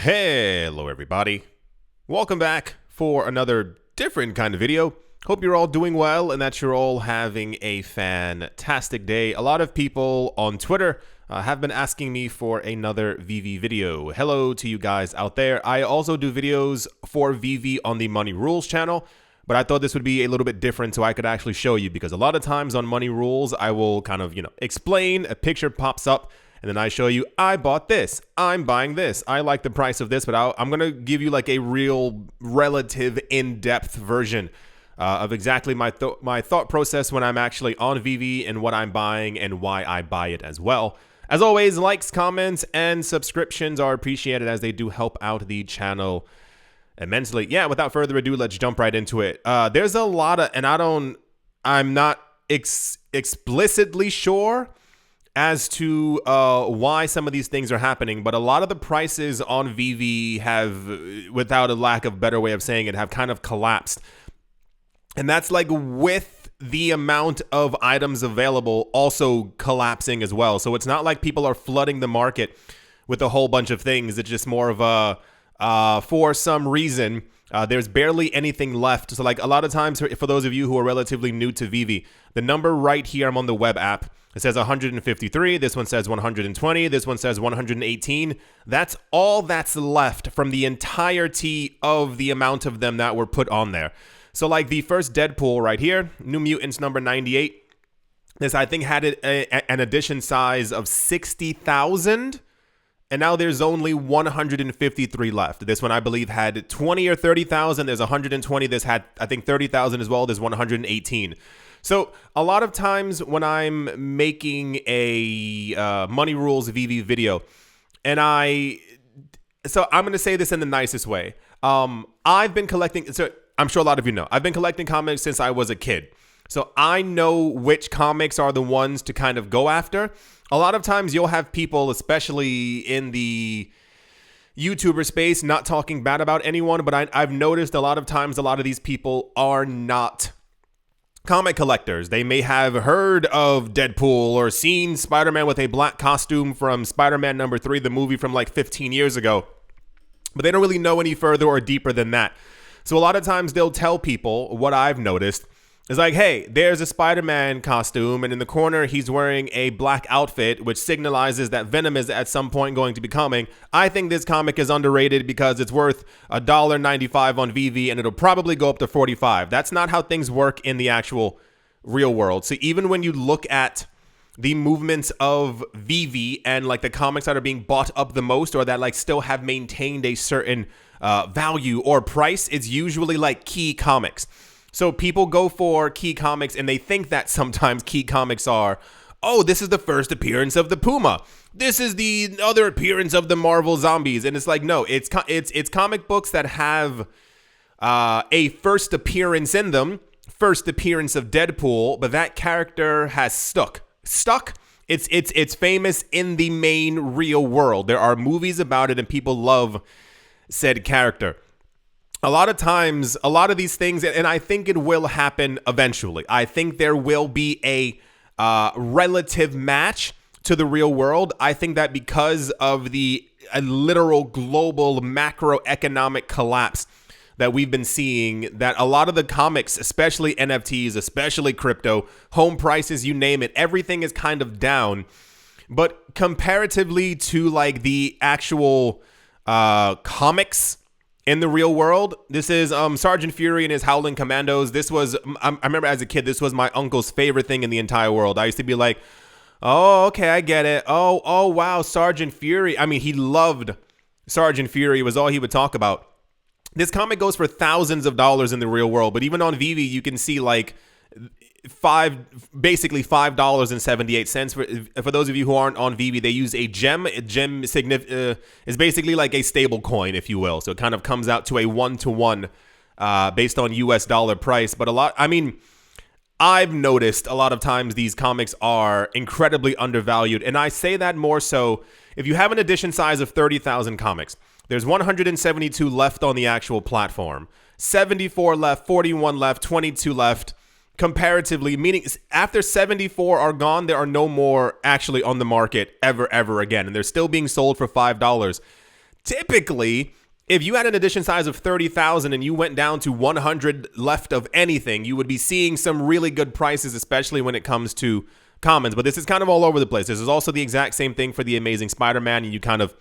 Hello everybody, welcome back for another different kind of video. Hope you're all doing well and that you're all having a fantastic day. A lot of people on Twitter have been asking me for another Veve video. Hello to you guys out there. I also do videos for Veve on the Money Rules channel, but I thought this would be a little bit different so I could actually show you, because a lot of times on Money Rules I will kind of, explain, a picture pops up, and then I show you, I bought this, I'm buying this, I like the price of this, but I'm going to give you like a real relative in-depth version of exactly my thought process when I'm actually on Veve and what I'm buying and why I buy it as well. As always, likes, comments, and subscriptions are appreciated as they do help out the channel immensely. Yeah, without further ado, let's jump right into it. There's a lot of, and I'm not explicitly sure as to why some of these things are happening, but a lot of the prices on Veve have, without a lack of better way of saying it, have kind of collapsed. And that's like with the amount of items available also collapsing as well. So it's not like people are flooding the market with a whole bunch of things. It's just more of a, for some reason, there's barely anything left. So like a lot of times, for those of you who are relatively new to Veve, the number right here, I'm on the web app, it says 153, this one says 120, this one says 118. That's all that's left from the entirety of the amount of them that were put on there. So like the first Deadpool right here, New Mutants number 98, this I think had an edition size of 60,000. And now there's only 153 left. This one, I believe, had 20 or 30,000. There's 120. This had, I think, 30,000 as well. There's 118. So a lot of times when I'm making a Money Rules Veve video, and so I'm going to say this in the nicest way. I've been collecting, so I'm sure a lot of you know, I've been collecting comics since I was a kid. So I know which comics are the ones to kind of go after. A lot of times you'll have people, especially in the YouTuber space, not talking bad about anyone, but I've noticed a lot of times a lot of these people are not comic collectors. They may have heard of Deadpool or seen Spider-Man with a black costume from Spider-Man number 3, the movie from like 15 years ago, but they don't really know any further or deeper than that. So a lot of times they'll tell people, what I've noticed is like, hey, there's a Spider-Man costume, and in the corner he's wearing a black outfit, which signalizes that Venom is at some point going to be coming. I think this comic is underrated because it's worth $1.95 on Veve, and it'll probably go up to $45. That's not how things work in the actual real world. So even when you look at the movements of Veve and like the comics that are being bought up the most, or that like still have maintained a certain value or price, it's usually like key comics. So people go for key comics and they think that sometimes key comics are, oh, this is the first appearance of the Puma, this is the other appearance of the Marvel Zombies. And it's like, no, it's comic books that have a first appearance in them, first appearance of Deadpool, but that character has stuck. It's famous in the main real world. There are movies about it and people love said character. A lot of times, a lot of these things, and I think it will happen eventually. I think there will be a relative match to the real world. I think that because of the literal global macroeconomic collapse that we've been seeing, that a lot of the comics, especially NFTs, especially crypto, home prices, you name it, everything is kind of down. But comparatively to like the actual comics in the real world, this is Sergeant Fury and his Howling Commandos. This was, I remember as a kid, this was my uncle's favorite thing in the entire world. I used to be like, oh, okay, I get it. Oh, wow, Sergeant Fury. I mean, he loved Sergeant Fury. It was all he would talk about. This comic goes for thousands of dollars in the real world, but even on Veve, you can see like basically $5.78. For those of you who aren't on Veve, they use a gem. A gem is basically like a stable coin, if you will. So it kind of comes out to a 1-to-1 based on US dollar price. But I've noticed a lot of times these comics are incredibly undervalued. And I say that more so if you have an edition size of 30,000 comics, there's 172 left on the actual platform, 74 left, 41 left, 22 left. Comparatively, meaning after 74 are gone, there are no more actually on the market ever again, and they're still being sold for $5. typically, if you had an edition size of 30,000 and you went down to 100 left of anything, you would be seeing some really good prices, especially when it comes to commons. But this is kind of all over the place. This is also the exact same thing for the Amazing Spider-Man, and you kind of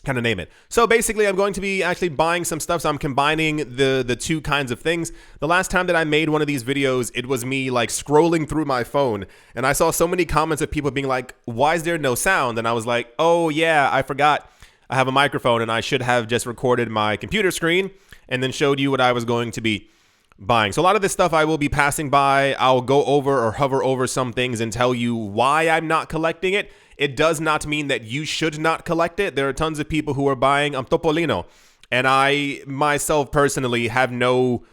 name it. So basically, I'm going to be actually buying some stuff. So I'm combining the two kinds of things. The last time that I made one of these videos, it was me like scrolling through my phone, and I saw so many comments of people being like, why is there no sound? And I was like, oh yeah, I forgot I have a microphone, and I should have just recorded my computer screen and then showed you what I was going to be buying. So a lot of this stuff I will be passing by. I'll go over or hover over some things and tell you why I'm not collecting it. It does not mean that you should not collect it. There are tons of people who are buying Topolino, and I myself personally have no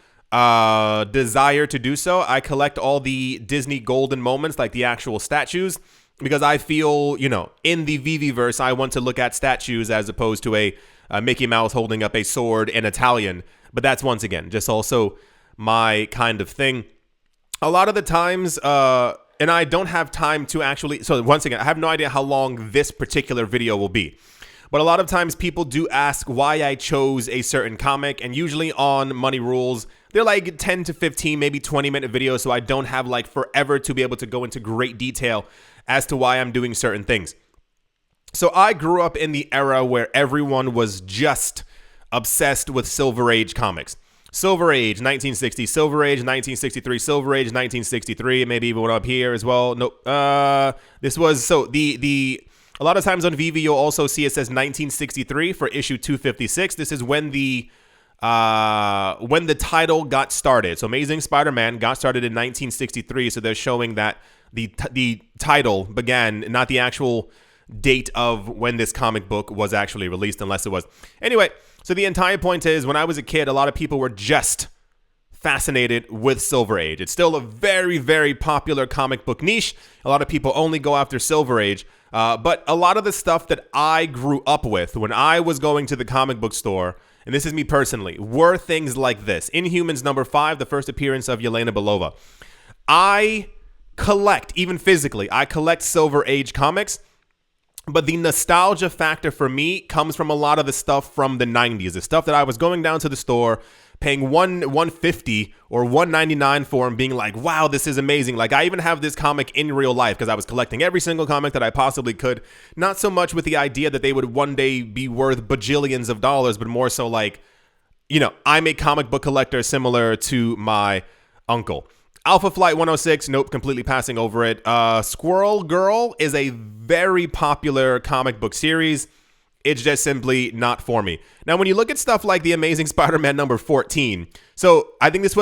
desire to do so. I collect all the Disney golden moments, like the actual statues, because I feel, you know, in the Veve-verse, I want to look at statues as opposed to a Mickey Mouse holding up a sword in Italian. But that's, once again, just also my kind of thing. A lot of the times, and I don't have time to actually, so once again, I have no idea how long this particular video will be. But a lot of times people do ask why I chose a certain comic, and usually on Money Rules, they're like 10 to 15, maybe 20-minute videos, so I don't have like forever to be able to go into great detail as to why I'm doing certain things. So I grew up in the era where everyone was just obsessed with Silver Age comics. Silver Age 1960, Silver Age 1963, Silver Age 1963, maybe even one up here as well. Nope. This was, so a lot of times on Veve you'll also see it says 1963 for issue 256. This is when the title got started. So Amazing Spider-Man got started in 1963, so they're showing that the title began, not the actual date of when this comic book was actually released, unless it was. Anyway, so the entire point is, when I was a kid, a lot of people were just fascinated with Silver Age. It's still a very, very popular comic book niche. A lot of people only go after Silver Age. But a lot of the stuff that I grew up with when I was going to the comic book store, and this is me personally, were things like this. Inhumans #5, the first appearance of Yelena Belova. I collect, even physically, I collect Silver Age comics. But the nostalgia factor for me comes from a lot of the stuff from the 90s, the stuff that I was going down to the store, paying $150 or $199 for, and being like, wow, this is amazing. Like, I even have this comic in real life because I was collecting every single comic that I possibly could. Not so much with the idea that they would one day be worth bajillions of dollars, but more so like, you know, I'm a comic book collector similar to my uncle. Alpha Flight 106, nope, completely passing over it. Squirrel Girl is a very popular comic book series. It's just simply not for me. Now, when you look at stuff like The Amazing Spider-Man #14, so I think this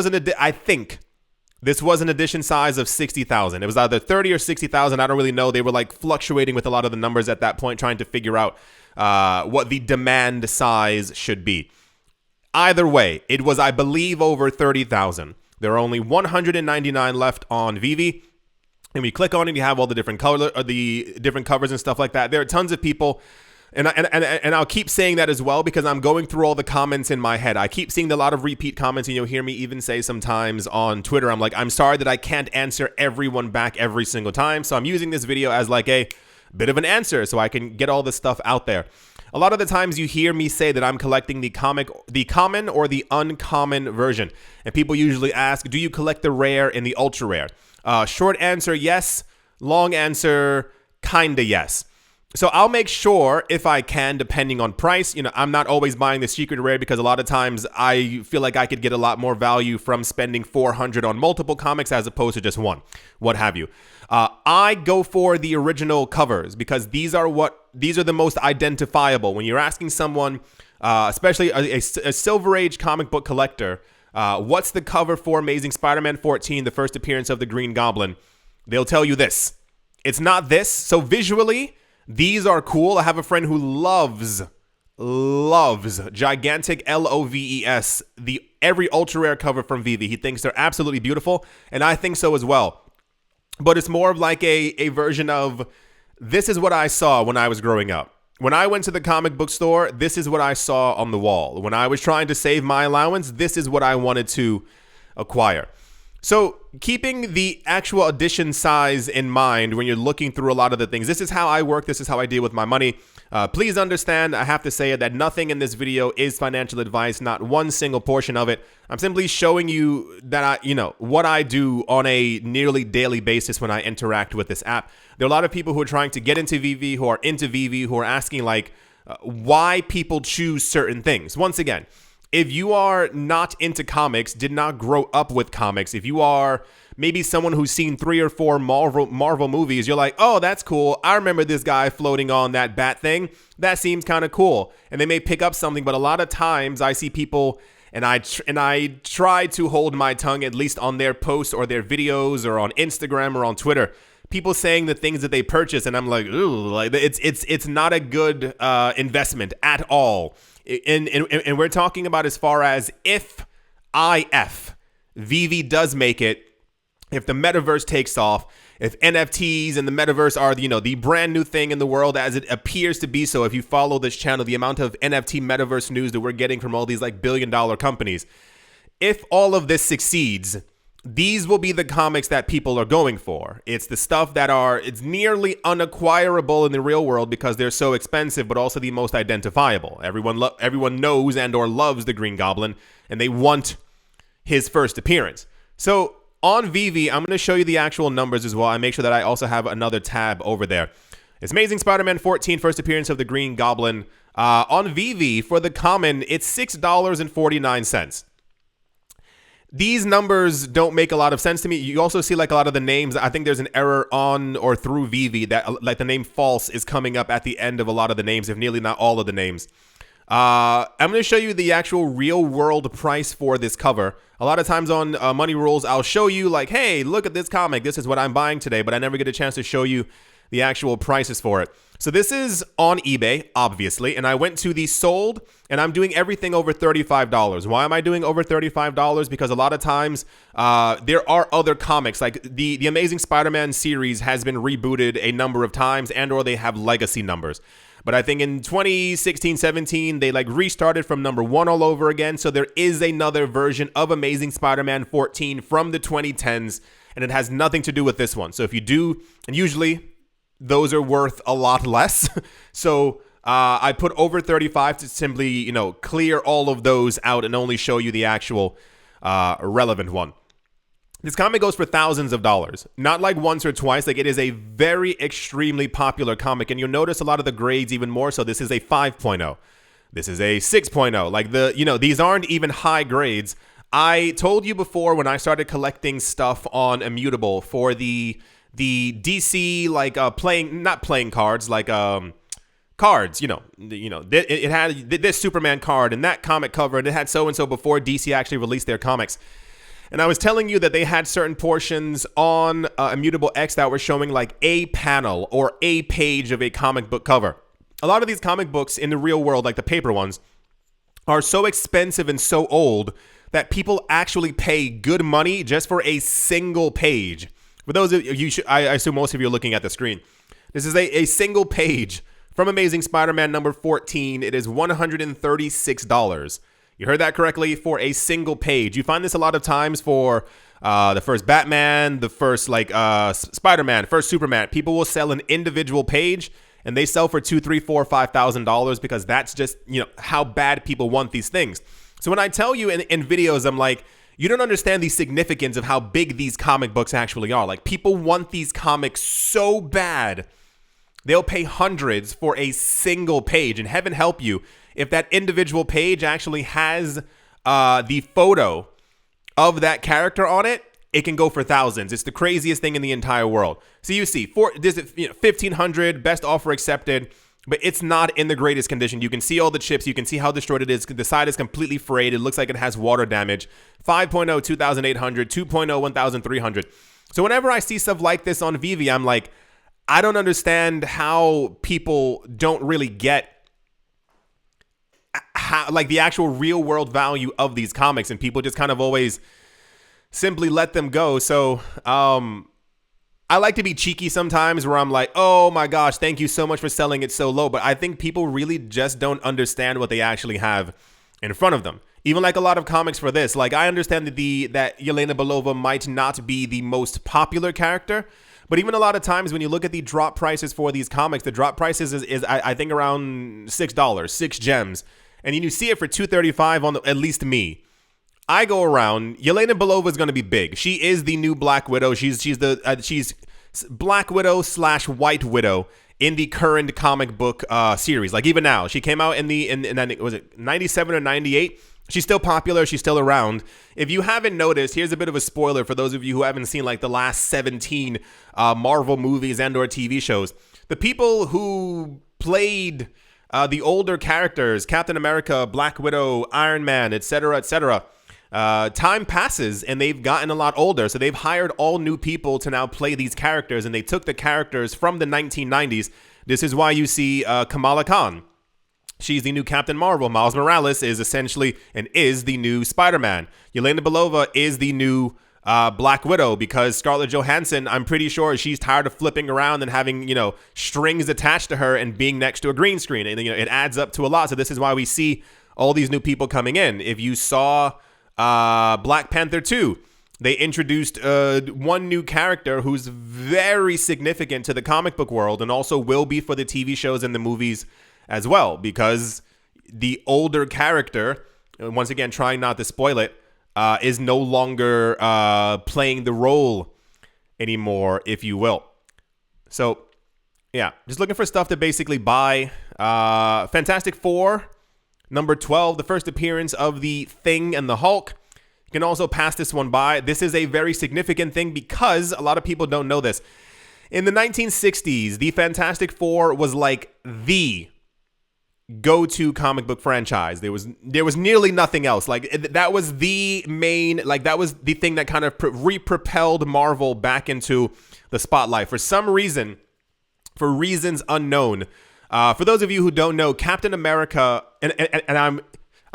was an edition size of 60,000. It was either 30 or 60,000. I don't really know. They were like fluctuating with a lot of the numbers at that point, trying to figure out what the demand size should be. Either way, it was, I believe, over 30,000. There are only 199 left on Veve. And we click on it, you have all the different different covers and stuff like that. There are tons of people, and I'll keep saying that as well because I'm going through all the comments in my head. I keep seeing a lot of repeat comments, and you'll hear me even say sometimes on Twitter, I'm like, I'm sorry that I can't answer everyone back every single time. So I'm using this video as like a bit of an answer so I can get all this stuff out there. A lot of the times you hear me say that I'm collecting the common or the uncommon version. And people usually ask, do you collect the rare and the ultra rare? Short answer, yes. Long answer, kinda yes. So I'll make sure if I can, depending on price, you know, I'm not always buying the secret rare because a lot of times I feel like I could get a lot more value from spending $400 on multiple comics as opposed to just one, what have you. I go for the original covers because these are the most identifiable. When you're asking someone, especially a Silver Age comic book collector, what's the cover for Amazing Spider-Man 14, the first appearance of the Green Goblin? They'll tell you this. It's not this. So visually, these are cool. I have a friend who loves gigantic LOVES, every ultra rare cover from Veve. He thinks they're absolutely beautiful, and I think so as well. But it's more of like a version of, this is what I saw when I was growing up. When I went to the comic book store, this is what I saw on the wall. When I was trying to save my allowance, this is what I wanted to acquire. So keeping the actual edition size in mind when you're looking through a lot of the things, this is how I work. This is how I deal with my money. Please understand, I have to say that nothing in this video is financial advice, not one single portion of it. I'm simply showing you that what I do on a nearly daily basis when I interact with this app. There are a lot of people who are trying to get into Veve, who are into Veve, who are asking why people choose certain things. Once again, if you are not into comics, did not grow up with comics, if you are maybe someone who's seen 3 or 4 Marvel movies, you're like, oh, that's cool. I remember this guy floating on that bat thing. That seems kind of cool. And they may pick up something, but a lot of times I see people, and I try to hold my tongue, at least on their posts or their videos or on Instagram or on Twitter, people saying the things that they purchase, and I'm like, ooh, like it's not a good investment at all. And we're talking about as far as if Veve does make it, if the metaverse takes off, if NFTs and the metaverse are the brand new thing in the world as it appears to be. So if you follow this channel, the amount of NFT metaverse news that we're getting from all these billion-dollar companies, if all of this succeeds, these will be the comics that people are going for. It's the stuff that it's nearly unacquirable in the real world because they're so expensive, but also the most identifiable. Everyone knows and or loves the Green Goblin, and they want his first appearance. So on Veve, I'm going to show you the actual numbers as well. I make sure that I also have another tab over there. It's Amazing Spider-Man 14, first appearance of the Green Goblin. On Veve, for the common, it's $6.49. These numbers don't make a lot of sense to me. You also see a lot of the names. I think there's an error on or through Veve that the name false is coming up at the end of a lot of the names, if nearly not all of the names. I'm going to show you the actual real world price for this cover. A lot of times on Money Rules, I'll show you hey, look at this comic. This is what I'm buying today, but I never get a chance to show you the actual prices for it. So this is on eBay, obviously, and I went to the sold, and I'm doing everything over $35. Why am I doing over $35? Because a lot of times there are other comics, like the Amazing Spider-Man series has been rebooted a number of times, and or they have legacy numbers. But I think in 2016-17, they restarted from number 1 all over again. So there is another version of Amazing Spider-Man 14 from the 2010s, and it has nothing to do with this one. So if you do, and usually those are worth a lot less. So I put over 35 to simply, clear all of those out and only show you the actual relevant one. This comic goes for thousands of dollars, not once or twice. It is a very extremely popular comic, and you'll notice a lot of the grades even more. So this is a 5.0. This is a 6.0. These aren't even high grades. I told you before when I started collecting stuff on Immutable for the DC not playing cards, cards. It had this Superman card and that comic cover, and it had so and so before DC actually released their comics. And I was telling you that they had certain portions on Immutable X that were showing a panel or a page of a comic book cover. A lot of these comic books in the real world, the paper ones, are so expensive and so old that people actually pay good money just for a single page. For those of you, I assume most of you are looking at the screen. This is a single page from Amazing Spider-Man number 14. It is $136. You heard that correctly, for a single page. You find this a lot of times for the first Batman, the first Spider-Man, first Superman. People will sell an individual page, and they sell for $2,000, $3,000, $4,000, $5,000 because that's just how bad people want these things. So when I tell you in videos, I'm like, you don't understand the significance of how big these comic books actually are. People want these comics so bad, they'll pay hundreds for a single page. And heaven help you if that individual page actually has the photo of that character on it. It can go for thousands. It's the craziest thing in the entire world. So you see, this is $1,500, best offer accepted, but it's not in the greatest condition. You can see all the chips. You can see how destroyed it is. The side is completely frayed. It looks like it has water damage. 5.0, 2,800, 2.0, 1,300. So whenever I see stuff like this on Veve, I'm like, I don't understand how people don't really get how the actual real world value of these comics, and people just kind of always simply let them go. So I like to be cheeky sometimes where I'm like, oh my gosh, thank you so much for selling it so low. But I think people really just don't understand what they actually have in front of them. Even a lot of comics for this, I understand that Yelena Belova might not be the most popular character, But even a lot of times when you look at the drop prices for these comics, the drop prices is I think around $6, 6 gems. And you see it for $235 on at least me. I go around. Yelena Belova is going to be big. She is the new Black Widow. She's Black Widow / White Widow in the current comic book series. Like even now, she came out in was it 97 or 98? She's still popular. She's still around. If you haven't noticed, here's a bit of a spoiler for those of you who haven't seen like the last 17 Marvel movies and or TV shows. The people who played the older characters, Captain America, Black Widow, Iron Man, etc., etc., time passes and they've gotten a lot older. So they've hired all new people to now play these characters, and they took the characters from the 1990s. This is why you see Kamala Khan. She's the new Captain Marvel. Miles Morales is essentially and is the new Spider-Man. Yelena Belova is the new Black Widow, because Scarlett Johansson, I'm pretty sure she's tired of flipping around and having, strings attached to her and being next to a green screen. And, it adds up to a lot. So this is why we see all these new people coming in. If you saw Black Panther 2, they introduced one new character who's very significant to the comic book world and also will be for the TV shows and the movies as well, because the older character, once again, trying not to spoil it, is no longer playing the role anymore, if you will. So, yeah, just looking for stuff to basically buy. Fantastic Four, number 12, the first appearance of the Thing and the Hulk. You can also pass this one by. This is a very significant thing because a lot of people don't know this. In the 1960s, the Fantastic Four was like the go-to comic book franchise. There was nearly nothing else. Like that was the main, like that was the thing that kind of re-propelled Marvel back into the spotlight. For some reason, for reasons unknown, for those of you who don't know, Captain America, and I'm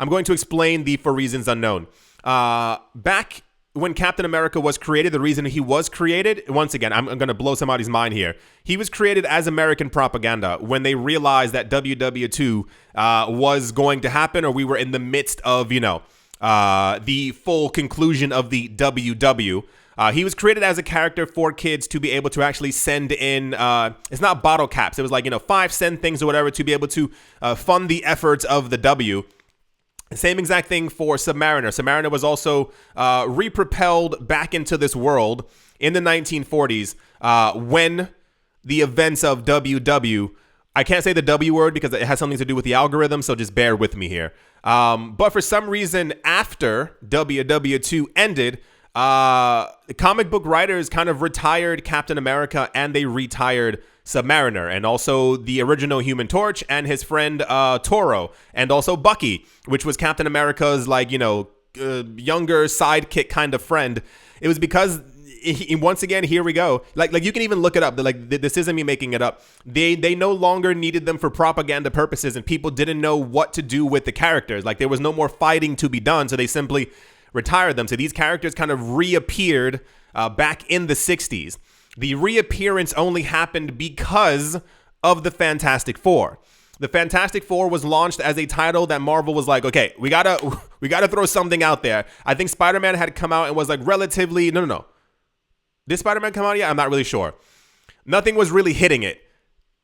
going to explain the for reasons unknown. Back when Captain America was created, the reason he was created, once again, I'm going to blow somebody's mind here. He was created as American propaganda when they realized that WW2 was going to happen, or we were in the midst of, the full conclusion of the WW. He was created as a character for kids to be able to actually send in, it's not bottle caps. It was like, 5 cent things or whatever to be able to fund the efforts of the W. Same exact thing for Submariner. Submariner was also re-propelled back into this world in the 1940s when the events of WW, I can't say the W word because it has something to do with the algorithm, so just bear with me here. But for some reason, after WW2 ended, comic book writers kind of retired Captain America and they retired Submariner, and also the original Human Torch and his friend Toro, and also Bucky, which was Captain America's younger sidekick kind of friend. It was because once again, here we go. Like you can even look it up. Like this isn't me making it up. They no longer needed them for propaganda purposes, and people didn't know what to do with the characters. Like there was no more fighting to be done, so they simply retired them. So these characters kind of reappeared back in the 60s. The reappearance only happened because of the Fantastic Four. The Fantastic Four was launched as a title that Marvel was like, okay, we gotta throw something out there. I think Spider-Man had come out and was like relatively, no. Did Spider-Man come out yet? I'm not really sure. Nothing was really hitting it.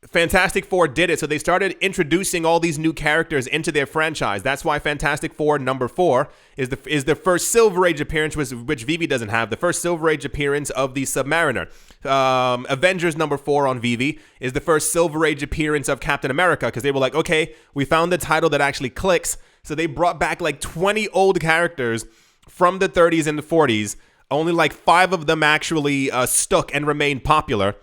Fantastic Four did it, so they started introducing all these new characters into their franchise. That's why Fantastic Four number 4 is the first Silver Age appearance, which Veve doesn't have. The first Silver Age appearance of the Submariner. Avengers number 4 on Veve is the first Silver Age appearance of Captain America, because they were like, okay, we found the title that actually clicks. So they brought back like 20 old characters from the 30s and the 40s. Only like 5 of them actually stuck and remained popular.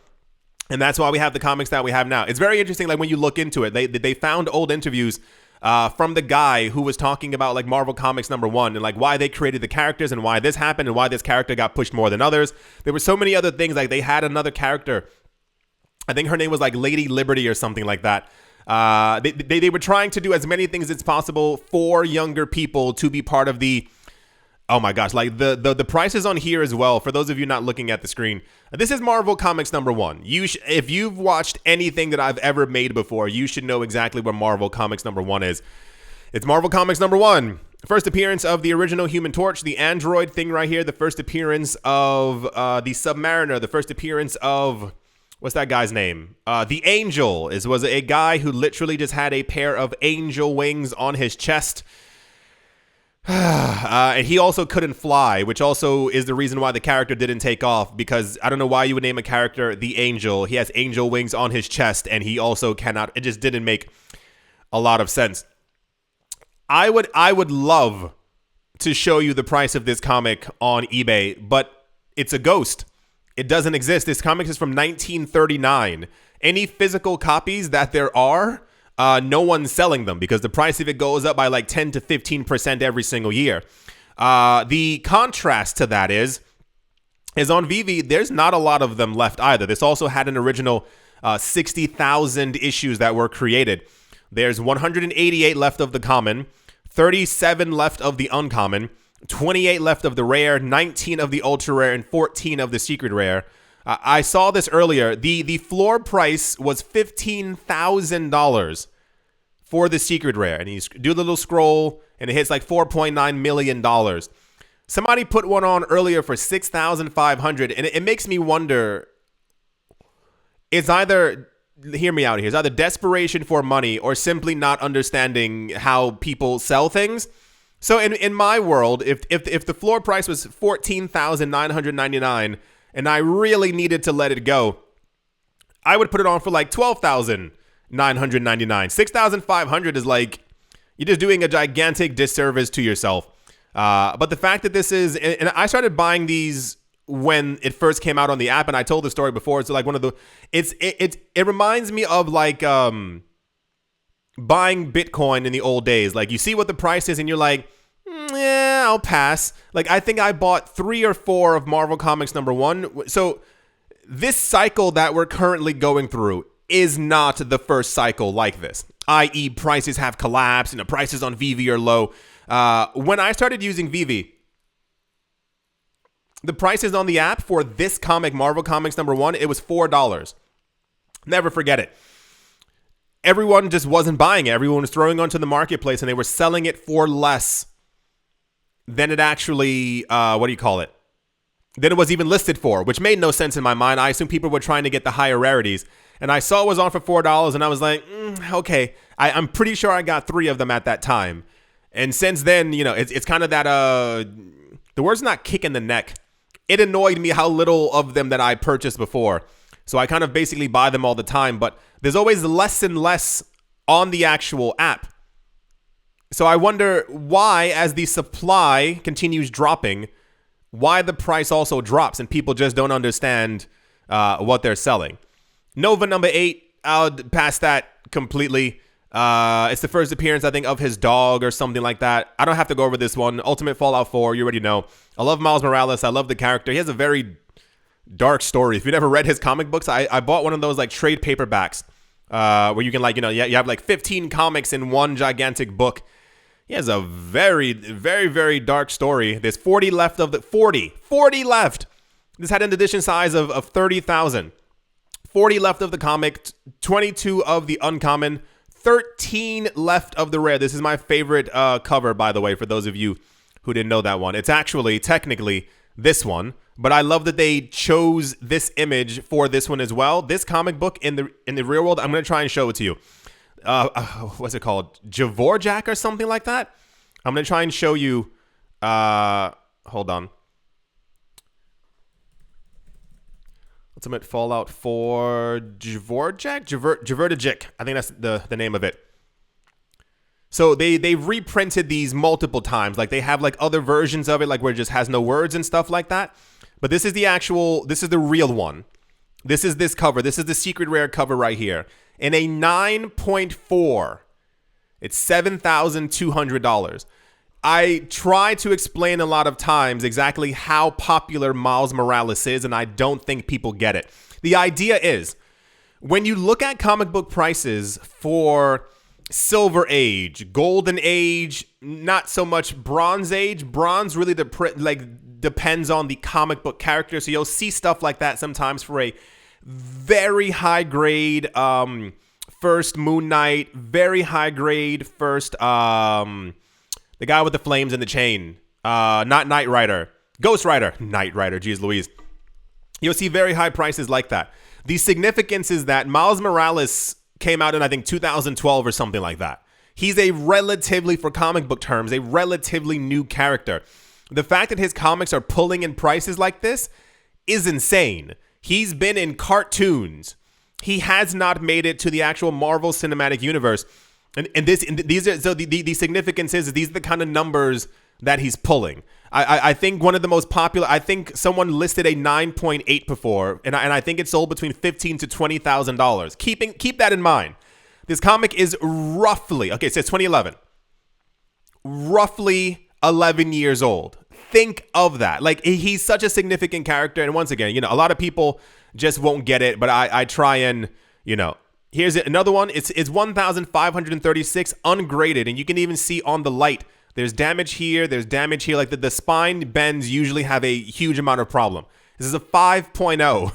And that's why we have the comics that we have now. It's very interesting, like when you look into it, they found old interviews from the guy who was talking about like Marvel Comics number 1 and like why they created the characters and why this happened and why this character got pushed more than others. There were so many other things. Like they had another character, I think her name was like Lady Liberty or something like that. They were trying to do as many things as possible for younger people to be part of the, oh my gosh, like the prices on here as well. For those of you not looking at the screen, this is Marvel Comics number 1. If you've watched anything that I've ever made before, you should know exactly where Marvel Comics number 1 is. It's Marvel Comics number 1. First appearance of the original Human Torch, the android thing right here. The first appearance of the Submariner. The first appearance of, what's that guy's name? The Angel was a guy who literally just had a pair of angel wings on his chest. And he also couldn't fly, which also is the reason why the character didn't take off, because I don't know why you would name a character the Angel. He has angel wings on his chest, and he also cannot. It just didn't make a lot of sense. I would love to show you the price of this comic on eBay, but it's a ghost. It doesn't exist. This comic is from 1939. Any physical copies that there are, no one's selling them because the price of it goes up by like 10 to 15% every single year. The contrast to that is on Veve, there's not a lot of them left either. This also had an original 60,000 issues that were created. There's 188 left of the common, 37 left of the uncommon, 28 left of the rare, 19 of the ultra rare, and 14 of the secret rare. I saw this earlier. The floor price was $15,000 for the secret rare. And you do the little scroll, and it hits like $4.9 million. Somebody put one on earlier for $6,500, and it makes me wonder, it's either... Hear me out here. It's either desperation for money or simply not understanding how people sell things. So in my world, if the floor price was $14,999 and I really needed to let it go, I would put it on for like $12,999. $6,500 is like, you're just doing a gigantic disservice to yourself. But the fact that this is, and I started buying these when it first came out on the app, and I told the story before. It's like one of the, it reminds me of like buying Bitcoin in the old days. Like you see what the price is and you're like, yeah, I'll pass. Like I think I bought 3 or 4 of Marvel Comics #1. So this cycle that we're currently going through is not the first cycle like this, i.e. prices have collapsed and the prices on Veve are low. When I started using Veve, the prices on the app for this comic, Marvel Comics #1, it was $4. Never forget it. Everyone just wasn't buying it. Everyone was throwing it onto the marketplace, and they were selling it for less than it actually, than it was even listed for, which made no sense in my mind. I assumed people were trying to get the higher rarities. And I saw it was on for $4, and I was like, okay. I'm pretty sure I got 3 of them at that time. And since then, it's kind of that, the word's not kick in the neck. It annoyed me how little of them that I purchased before. So I kind of basically buy them all the time, but there's always less and less on the actual app. So I wonder why, as the supply continues dropping, why the price also drops and people just don't understand what they're selling. Nova #8, I'll pass that completely. It's the first appearance, I think, of his dog or something like that. I don't have to go over this one. Ultimate Fallout 4, you already know. I love Miles Morales. I love the character. He has a very dark story. If you've never read his comic books, I bought one of those like trade paperbacks where you can you have like 15 comics in one gigantic book. He has a very, very, very dark story. There's 40 left of the 40 left. This had an edition size of 30,000. 40 left of the comic, 22 of the uncommon, 13 left of the rare. This is my favorite cover, by the way, for those of you who didn't know that one. It's actually technically this one, but I love that they chose this image for this one as well. This comic book in the real world, I'm going to try and show it to you. What's it called? Javorjak or something like that? I'm going to try and show you. Hold on. Ultimate Fallout 4 Javorjak? Javorjak. I think that's the name of it. So they've reprinted these multiple times. Like they have like other versions of it, like where it just has no words and stuff like that. But this is the real one. This is this cover. This is the secret rare cover right here. In a 9.4. It's $7,200. I try to explain a lot of times exactly how popular Miles Morales is, and I don't think people get it. The idea is, when you look at comic book prices for Silver Age, Golden Age, not so much Bronze Age. Bronze really depends on the comic book character, so you'll see stuff like that sometimes for a very high grade first Moon Knight, very high grade first. The guy with the flames and the chain. Not Knight Rider. Ghost Rider. Knight Rider. Jeez Louise. You'll see very high prices like that. The significance is that Miles Morales came out in, I think, 2012 or something like that. He's a relatively, for comic book terms, a relatively new character. The fact that his comics are pulling in prices like this is insane. He's been in cartoons. He has not made it to the actual Marvel Cinematic Universe. And these are, so the significance is these are the kind of numbers that he's pulling. I think one of the most popular, I think someone listed a 9.8 before, and I think it sold between $15,000 to $20,000. Keep that in mind. This comic is roughly, okay, it says 2011, roughly 11 years old. Think of that. Like, he's such a significant character. And once again, a lot of people just won't get it, but I try and, here's another one. It's 1,536 ungraded, and you can even see on the light, there's damage here, there's damage here. Like the spine bends usually have a huge amount of problem. This is a 5.0,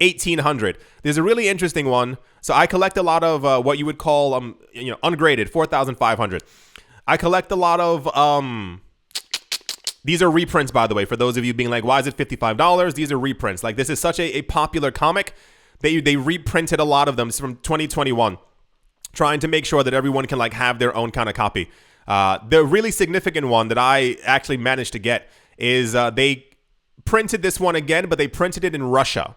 1,800. There's a really interesting one. So I collect a lot of what you would call, ungraded, 4,500. I collect a lot of, these are reprints, by the way, for those of you being like, why is it $55? These are reprints. Like, this is such a popular comic. They reprinted a lot of them from 2021, trying to make sure that everyone can have their own kind of copy. The really significant one that I actually managed to get is they printed this one again, but they printed it in Russia.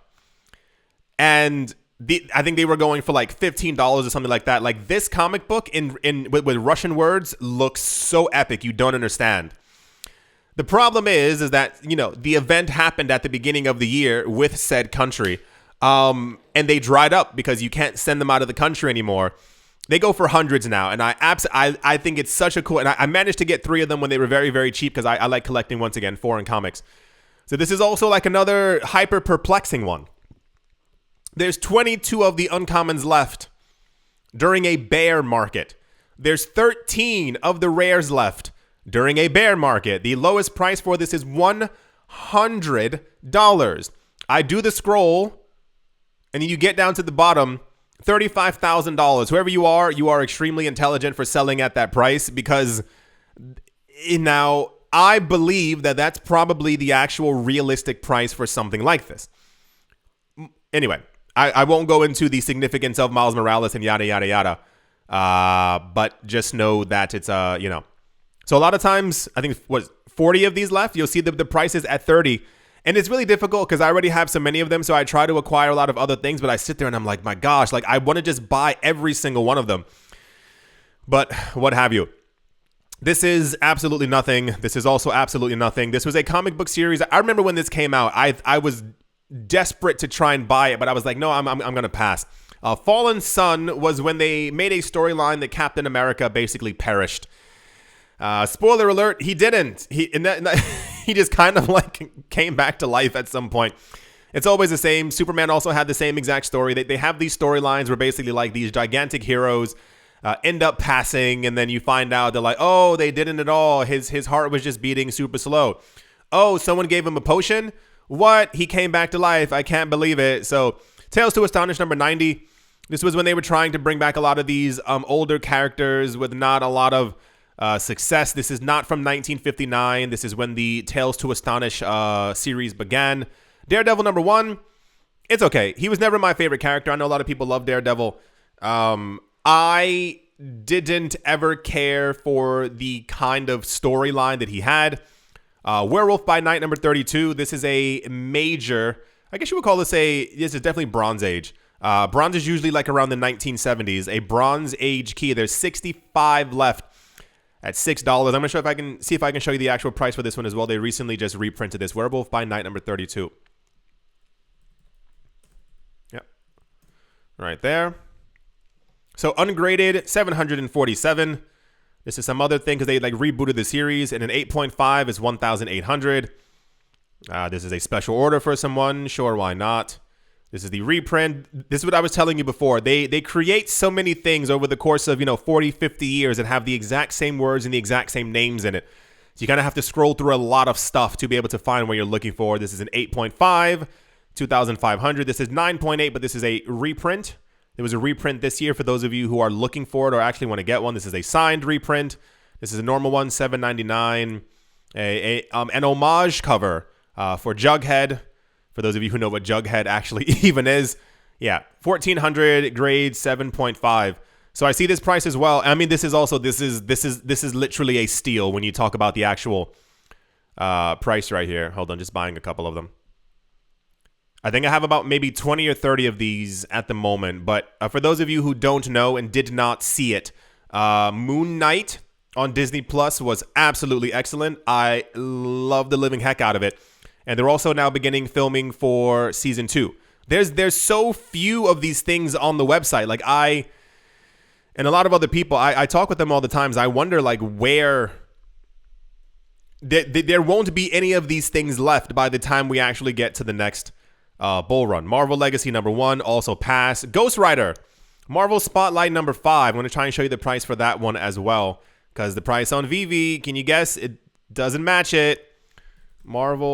And I think they were going for $15 or something like that. Like, this comic book with Russian words looks so epic, you don't understand. The problem is that, the event happened at the beginning of the year with said country, and they dried up because you can't send them out of the country anymore. They go for hundreds now, and I think it's such a cool, and I managed to get 3 of them when they were very, very cheap because I like collecting, once again, foreign comics. So this is also another hyper perplexing one. There's 22 of the uncommons left during a bear market. There's 13 of the rares left during a bear market. The lowest price for this is $100. I do the scroll, and you get down to the bottom, $35,000. Whoever you are extremely intelligent for selling at that price, because now I believe that that's probably the actual realistic price for something like this. Anyway, I won't go into the significance of Miles Morales and yada, yada, yada. But just know that it's, So a lot of times, I think, 40 of these left, you'll see the prices at 30. And it's really difficult because I already have so many of them. So I try to acquire a lot of other things, but I sit there and I'm like, my gosh, I want to just buy every single one of them. But what have you. This is absolutely nothing. This is also absolutely nothing. This was a comic book series. I remember when this came out, I was desperate to try and buy it, but I was like, no, I'm going to pass. Fallen Sun was when they made a storyline that Captain America basically perished. Spoiler alert, he didn't. He just kind of came back to life at some point. It's always the same. Superman also had the same exact story. They have these storylines where basically these gigantic heroes end up passing, and then you find out they're like, oh, they didn't at all. His heart was just beating super slow. Oh, someone gave him a potion? What? He came back to life. I can't believe it. So Tales to Astonish number 90. This was when they were trying to bring back a lot of these older characters with not a lot of success. This is not from 1959. This is when the Tales to Astonish series began. Daredevil number 1. It's okay. He was never my favorite character. I know a lot of people love Daredevil. I didn't ever care for the kind of storyline that he had. Werewolf by Night number 32. This is a major, I guess you would call this this is definitely Bronze Age. Bronze is usually around the 1970s. A Bronze Age key. There's 65 left at $6. I'm going to show if I can show you the actual price for this one as well. They recently just reprinted this. Werewolf by Night number 32. Yep. Right there. So ungraded, 747. This is some other thing because they rebooted the series, and an 8.5 is 1,800. This is a special order for someone. Sure, why not? This is the reprint. This is what I was telling you before. They create so many things over the course of 40, 50 years and have the exact same words and the exact same names in it. So you kind of have to scroll through a lot of stuff to be able to find what you're looking for. This is an 8.5, 2,500. This is 9.8, but this is a reprint. There was a reprint this year for those of you who are looking for it or actually want to get one. This is a signed reprint. This is a normal one, $7.99. An homage cover for Jughead. For those of you who know what Jughead actually even is. Yeah, 1400, grade 7.5. So I see this price as well. I mean, this is literally a steal when you talk about the actual price right here. Hold on, just buying a couple of them. I think I have about maybe 20 or 30 of these at the moment. But for those of you who don't know and did not see it, Moon Knight on Disney Plus was absolutely excellent. I love the living heck out of it. And they're also now beginning filming for season 2. There's so few of these things on the website. Like and a lot of other people, I talk with them all the times. I wonder like where there won't be any of these things left by the time we actually get to the next bull run. Marvel Legacy #1, also pass. Ghost Rider, Marvel Spotlight #5. I'm going to try and show you the price for that one as well, because the price on Veve, can you guess? It doesn't match it. Marvel